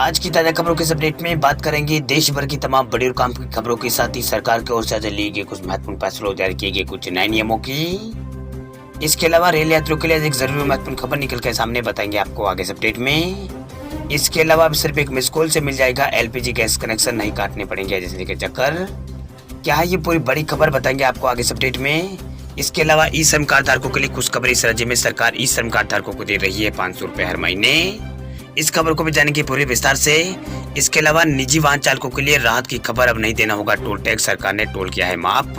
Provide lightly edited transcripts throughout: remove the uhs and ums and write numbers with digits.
आज की ताजा खबरों के इस अपडेट में बात करेंगे देश भर की तमाम बड़ी और काम की खबरों के साथ ही सरकार की ओर से आज लिए गए कुछ महत्वपूर्ण फैसलों जारी किए गए कुछ नए नियमों की। इसके अलावा रेल यात्रियों के लिए एक जरूरी महत्वपूर्ण खबर निकल के सामने बताएंगे आपको आगे इस अपडेट में। इसके अलावा अब सिर्फ एक मिस कॉल से मिल जाएगा एलपीजी गैस कनेक्शन, नहीं काटने पड़ेंगे एजेंसी के चक्कर। क्या है ये पूरी बड़ी खबर बताएंगे आपको आगे इस अपडेट में। इसके अलावा ई श्रम कार्ड धारकों के लिए खुशखबरी, इस राज्य में सरकार ई श्रम कार्ड धारकों को दे रही है 500 रुपए हर महीने। इस खबर को भी जानेंगे पूरे विस्तार से। इसके अलावा निजी वाहन चालकों के लिए राहत की खबर, अब नहीं देना होगा टोल टैक्स, सरकार ने टोल किया है माफ।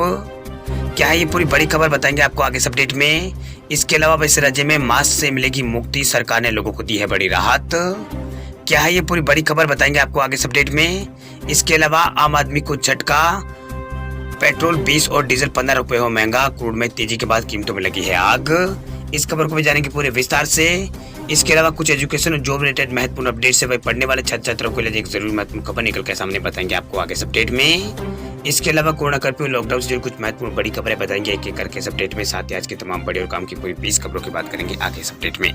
क्या है ये पूरी बड़ी खबर बताएंगे आपको आगे इस अपडेट में। इसके अलावा इस राज्य में मास्क से मिलेगी मुक्ति, सरकार ने लोगों को दी है बड़ी राहत। क्या है ये पूरी बड़ी खबर बताएंगे आपको आगे इस अपडेट में। इसके अलावा आम आदमी को झटका, पेट्रोल 20 और डीजल 15 रुपए हो महंगा, क्रूड में तेजी के बाद कीमतों में लगी है आग। इस खबर को भी जानेंगे पूरे विस्तार से। इसके अलावा कुछ एजुकेशन और जॉब रिलेटेड महत्वपूर्ण अपडेट से वही पढ़ने वाले छात्र छात्राओं के लिए एक जरूरी महत्वपूर्ण खबर निकल के सामने बताएंगे आपको आगे इस अपडेट में। इसके अलावा कोरोना कर्फ्यू, लॉकडाउन से जुड़ी कुछ महत्वपूर्ण बड़ी खबरें बताएंगे एक एक करके इस अपडेट में। साथ ही आज की तमाम बड़ी और काम की पूरी 20 खबरों की बात करेंगे आगे इस अपडेट में।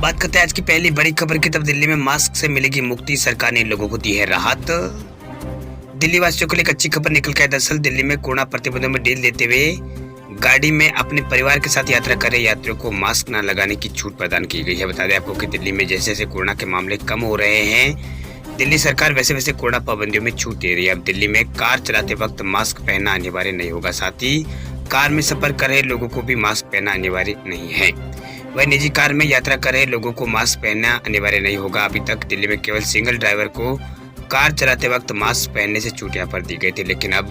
बात करते हैं आज की पहली बड़ी खबर की, तब दिल्ली में मास्क से मिलेगी मुक्ति, सरकार ने लोगों को दी है राहत। दिल्ली वासियों के लिए एक अच्छी खबर निकल के। दरअसल दिल्ली में कोरोना प्रतिबंधों में ढील देते हुए गाड़ी में अपने परिवार के साथ यात्रा कर रहे यात्रियों को मास्क न लगाने की छूट प्रदान की गई है। बता दें आपको कि दिल्ली में जैसे जैसे कोरोना के मामले कम हो रहे हैं, दिल्ली सरकार वैसे वैसे कोरोना पाबंदियों में छूट दे रही है। अब दिल्ली में कार चलाते वक्त मास्क पहनना अनिवार्य नहीं होगा, साथ ही कार में सफर कर रहे लोगों को भी मास्क पहनना अनिवार्य नहीं है। वही निजी कार में यात्रा कर रहे लोगों को मास्क पहनना अनिवार्य नहीं होगा। अभी तक दिल्ली में केवल सिंगल ड्राइवर को कार चलाते वक्त मास्क पहनने से छूट यहाँ पर दी गई थी, लेकिन अब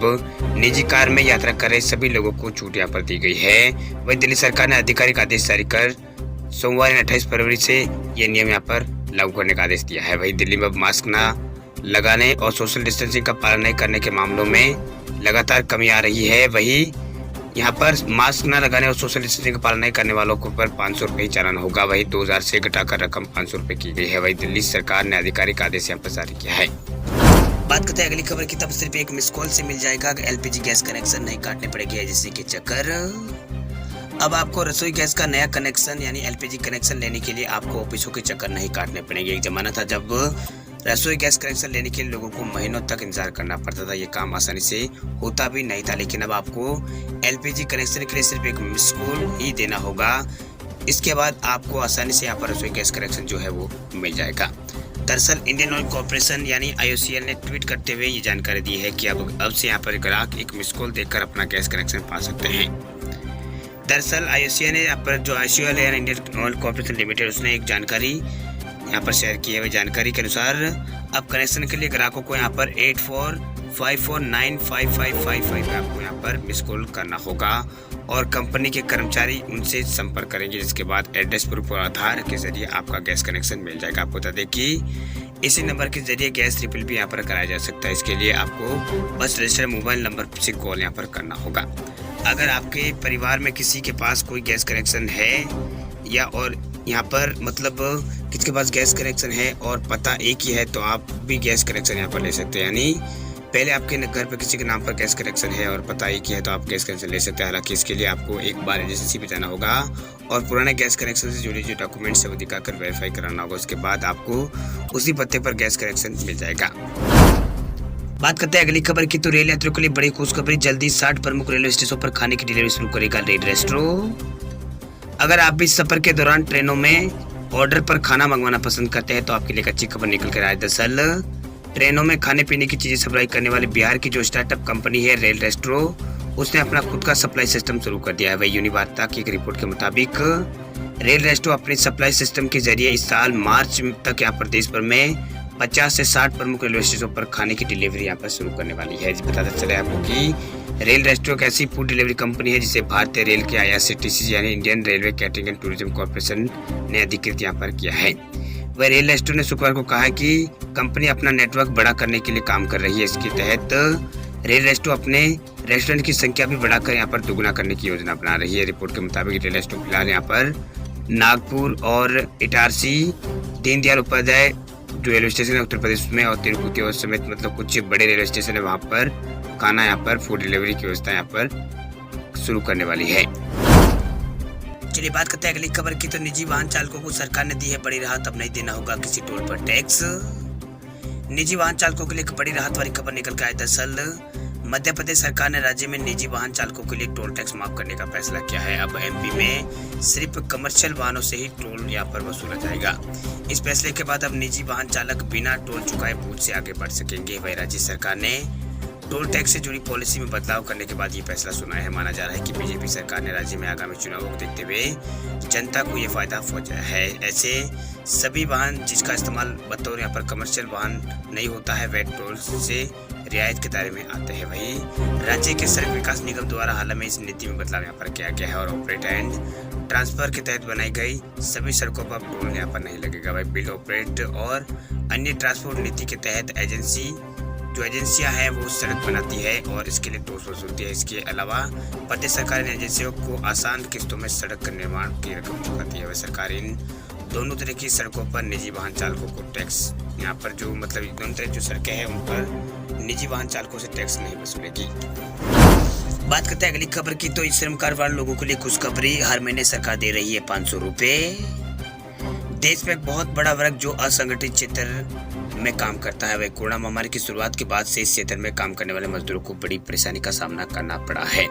निजी कार में यात्रा कर रहे सभी लोगों को छूट यहाँ पर दी गई है। वही दिल्ली सरकार ने आधिकारिक आदेश जारी कर सोमवार 28 फरवरी से ये नियम यहाँ पर लागू करने का आदेश दिया है। वही दिल्ली में अब मास्क न लगाने और सोशल डिस्टेंसिंग का पालन नहीं करने के मामलों में लगातार कमी आ रही है। वही यहाँ पर मास्क न लगाने और सोशल डिस्टेंसिंग का पालन नहीं करने वालों को पर 500 रुपए ही चालान होगा। वही 2000 से घटाकर रकम 500 रुपए की गई है। वही दिल्ली सरकार ने आधिकारिक आदेश यहाँ पर जारी किया है। बात करते हैं अगली खबर की, तब सिर्फ एक मिस कॉल से मिल जाएगा एलपीजी गैस कनेक्शन, नहीं काटने पड़ेगी एजेंसी के चक्कर। अब आपको रसोई गैस का नया कनेक्शन यानी एलपीजी कनेक्शन लेने के लिए आपको ऑफिसों के चक्कर नहीं काटने पड़ेंगे। एक जमाना था जब रसोई गैस कनेक्शन लेने के लिए लोगों को महीनों तक इंतजार करना पड़ता था, ये काम आसानी से होता भी नहीं था, लेकिन अब आपको एलपीजी कनेक्शन के लिए सिर्फ एक मिस कॉल ही देना होगा। इसके बाद आपको आसानी से यहाँ पर रसोई गैस कनेक्शन जो है वो मिल जाएगा। दरअसल इंडियन ऑयल कॉर्पोरेशन यानी IOCL ने ट्वीट करते हुए ये जानकारी दी है कि अब से यहाँ पर ग्राहक एक मिस कॉल देकर अपना गैस कनेक्शन पा सकते हैं। दरअसल IOCL ने यहाँ पर जो IOCL है इंडियन ऑयल कॉर्पोरेशन लिमिटेड, उसने एक जानकारी यहाँ पर शेयर की है। वही जानकारी के अनुसार अब कनेक्शन के लिए ग्राहकों को यहाँ पर 8454955555 पे आपको यहाँ पर मिस कॉल करना होगा और कंपनी के कर्मचारी उनसे संपर्क करेंगे, जिसके बाद एड्रेस प्रूफ और आधार के जरिए आपका गैस कनेक्शन मिल जाएगा। आपको बता दें कि इसी नंबर के जरिए गैस रिफिल भी यहाँ पर कराया जा सकता है। इसके लिए आपको बस रजिस्टर्ड मोबाइल नंबर से कॉल यहाँ पर करना होगा। अगर आपके परिवार में किसी के पास कोई गैस कनेक्शन है या और यहाँ पर मतलब किसके पास गैस कनेक्शन है और पता एक ही है, तो आप भी गैस कनेक्शन यहाँ पर ले सकते हैं। यानी पहले आपके घर पर किसी के नाम पर गैस कनेक्शन है और पता एक ही है, तो आप गैस कनेक्शन ले सकते हैं। हालांकि इसके लिए आपको एक बार एजेंसी पे जाना होगा और पुराने गैस कनेक्शन से जुड़े जो डॉक्यूमेंट्स है वो दिखाकर वेरीफाई कराना होगा। उसके बाद आपको उसी पते पर गैस कनेक्शन मिल जाएगा। बात करते हैं अगली खबर की, तो रेल यात्रियों के लिए बड़ी खुशखबरी, जल्दी 60 प्रमुख रेलवे स्टेशनों पर खाने की डिलीवरी शुरू करेगा रेल रेस्ट्रो। अगर आप भी सफर के दौरान ट्रेनों में ऑर्डर पर खाना मंगवाना पसंद करते हैं तो आपके लिए एक अच्छी खबर निकल कर आई। दरअसल ट्रेनों में खाने पीने की चीजें सप्लाई करने वाली बिहार की जो स्टार्टअप कंपनी है रेल रेस्ट्रो, उसने अपना खुद का सप्लाई सिस्टम शुरू कर दिया है। वही यूनिवार्ता की एक रिपोर्ट के मुताबिक रेल रेस्ट्रो अपने सप्लाई सिस्टम के जरिए इस साल मार्च तक यहाँ पर देश भर में 50 से 60 प्रमुख रेलवे स्टेशनों पर खाने की डिलीवरी यहाँ पर शुरू करने वाली है। बताते चले आपको कि रेल रेस्ट्रो एक ऐसी फूड डिलीवरी कंपनी है जिसे भारतीय रेल के IRCTC यानी Indian railway catering and tourism corporation ने अधिकृत यहाँ पर किया है। वह रेल रेस्ट्रो ने शुक्रवार को कहा है कि कंपनी अपना नेटवर्क बड़ा करने के लिए काम कर रही है। इसके तहत रेल रेस्ट्रो अपने रेस्टोरेंट की संख्या भी बढ़ाकर यहाँ पर दुगुना करने की योजना बना रही है। रिपोर्ट के मुताबिक रेल रेस्ट्रो फिलहाल यहाँ पर नागपुर और इटारसी, दीनदयाल उपाध्याय जो रेलवे स्टेशन है उत्तर प्रदेश में और तिरुपति और समेत मतलब कुछ बड़े रेलवे स्टेशन है, वहाँ पर खाना यहाँ पर फूड डिलीवरी की व्यवस्था यहाँ पर शुरू करने वाली है। चलिए बात करते हैं अगली खबर की, तो निजी वाहन चालकों को सरकार ने दी है बड़ी राहत, अब नहीं देना होगा किसी टोल पर टैक्स। निजी वाहन चालकों के लिए एक बड़ी राहत वाली खबर निकल के आई। दरअसल मध्य प्रदेश सरकार ने राज्य में निजी वाहन चालकों के लिए टोल टैक्स माफ करने का फैसला किया है। अब एमपी में सिर्फ कमर्शियल वाहनों से ही टोल यहाँ पर वसूला जाएगा। इस फैसले के बाद अब निजी वाहन चालक बिना टोल चुकाए बूथ से आगे बढ़ सकेंगे। वही राज्य सरकार ने टोल टैक्स से जुड़ी पॉलिसी में बदलाव करने के बाद ये फैसला सुनाया है। माना जा रहा है कि बीजेपी सरकार ने राज्य में आगामी चुनावों को देखते हुए जनता को ये फायदा पहुंचाया है। ऐसे सभी वाहन जिसका इस्तेमाल बतौर यहाँ पर कमर्शियल वाहन नहीं होता है, वे टोल से रियायत के दायरे में आते हैं। वही राज्य के सड़क विकास निगम द्वारा हाल में इस नीति में बदलाव यहाँ पर किया गया है और ऑपरेट एंड ट्रांसफर के तहत बनाई गई सभी सड़कों पर टोल यहाँ पर नहीं लगेगा। वही बिल्ड ऑपरेट और अन्य ट्रांसपोर्ट नीति के तहत एजेंसियां हैं वो सड़क बनाती है और इसके लिए टोल वसूलती है। इसके अलावा प्रदेश सरकार इन एजेंसियों को आसान किस्तों में सड़क निर्माण की रकम चुकाती है। वह सरकार इन दोनों तरह की सड़कों पर निजी वाहन चालकों को टैक्स यहाँ पर जो मतलब दोनों तरह जो सड़कें हैं उन पर निजी वाहन चालकों से टैक्स नहीं वसूलेगी। बात करते हैं अगली खबर की, तो श्रम कार्ड वाले लोगों के लिए खुशखबरी। हर महीने सरकार दे रही है 500 रुपए। देश में एक बहुत बड़ा वर्ग जो असंगठित क्षेत्र में काम करता है, वह कोरोना महामारी की शुरुआत के बाद से इस क्षेत्र में काम करने वाले मजदूरों को बड़ी परेशानी का सामना करना पड़ा है।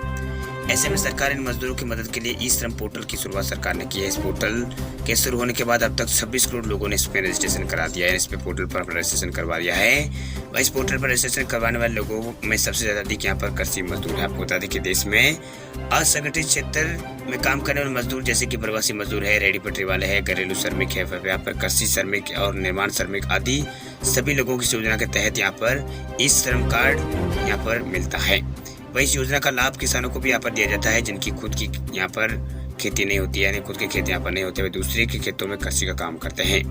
ऐसे में सरकार इन मजदूरों की मदद के लिए ई श्रम पोर्टल की शुरुआत सरकार ने की है। इस पोर्टल के शुरू होने के बाद अब तक 26 करोड़ लोगों ने इसमें रजिस्ट्रेशन करा दिया है। इसमें पोर्टल पर रजिस्ट्रेशन करवा दिया है। वह इस पोर्टल पर रजिस्ट्रेशन करवाने वाले लोगों में सबसे ज्यादा अधिक यहाँ पर कृषि मजदूर है। आपको बता दें कि देश में असंगठित क्षेत्र में काम करने वाले मजदूर जैसे कि प्रवासी मजदूर है, रेहड़ी पटरी वाले है, घरेलू श्रमिक है, यहाँ पर कृषि श्रमिक और निर्माण श्रमिक आदि सभी लोगों की इस योजना के तहत यहाँ पर ई श्रम कार्ड यहाँ पर मिलता है। वही इस योजना का लाभ किसानों को भी यहाँ पर दिया जाता है जिनकी खुद की यहाँ पर खेती नहीं होती है, यानी खुद के खेत यहाँ पर नहीं होते, वे दूसरे के खेतों में कृषि का काम करते हैं।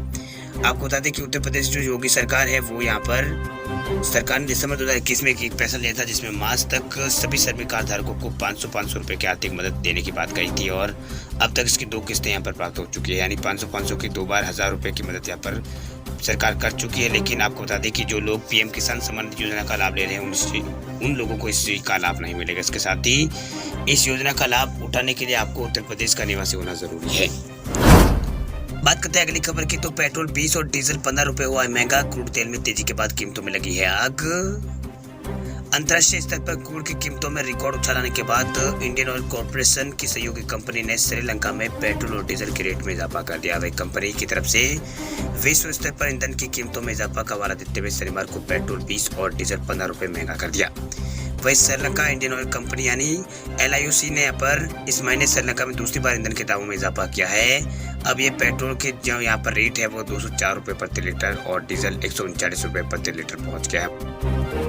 आपको बता दें कि उत्तर प्रदेश जो योगी सरकार है वो यहाँ पर सरकार ने दिसंबर 2021 में एक फैसला लिया था जिसमें मार्च तक सभी श्रमिक कार्ड धारकों को 500 रुपए की आर्थिक मदद देने की बात कही थी और अब तक इसकी 2 किस्तें यहाँ पर प्राप्त हो चुकी है, यानी 500 की 2 बार 1000 रुपए की मदद यहाँ पर सरकार कर चुकी है। लेकिन आपको बता दें कि जो लोग पीएम किसान सम्मान निधि योजना का लाभ ले रहे हैं उन लोगों को इस का लाभ नहीं मिलेगा। इसके साथ ही इस योजना का लाभ उठाने के लिए आपको उत्तर प्रदेश का निवासी होना जरूरी है। बात करते हैं अगली खबर की, तो पेट्रोल 20 और डीजल 15 रुपए हुआ है महंगा। क्रूड तेल में तेजी के बाद कीमतों में लगी है आग। अंतर्राष्ट्रीय स्तर पर क्रूड की कीमतों में रिकॉर्ड उछाल आने के बाद इंडियन ऑयल कॉर्पोरेशन की सहयोगी कंपनी ने श्रीलंका में पेट्रोल और डीजल के रेट में इजाफा कर दिया। वही कंपनी की तरफ से विश्व स्तर पर ईंधन की कीमतों में इजाफा का हवाला देते हुए शनिवार को पेट्रोल 20 और डीजल 15 रुपए महंगा कर दिया। वही श्रीलंका इंडियन ऑयल कंपनी यानी LIOC ने यहाँ पर इस महीने श्रीलंका में दूसरी बार ईंधन के दामों में इजाफा किया है। अब ये पेट्रोल के जो यहाँ पर रेट है वो 204 रुपए प्रति लीटर और डीजल 139 रुपए प्रति लीटर पहुंच गया है।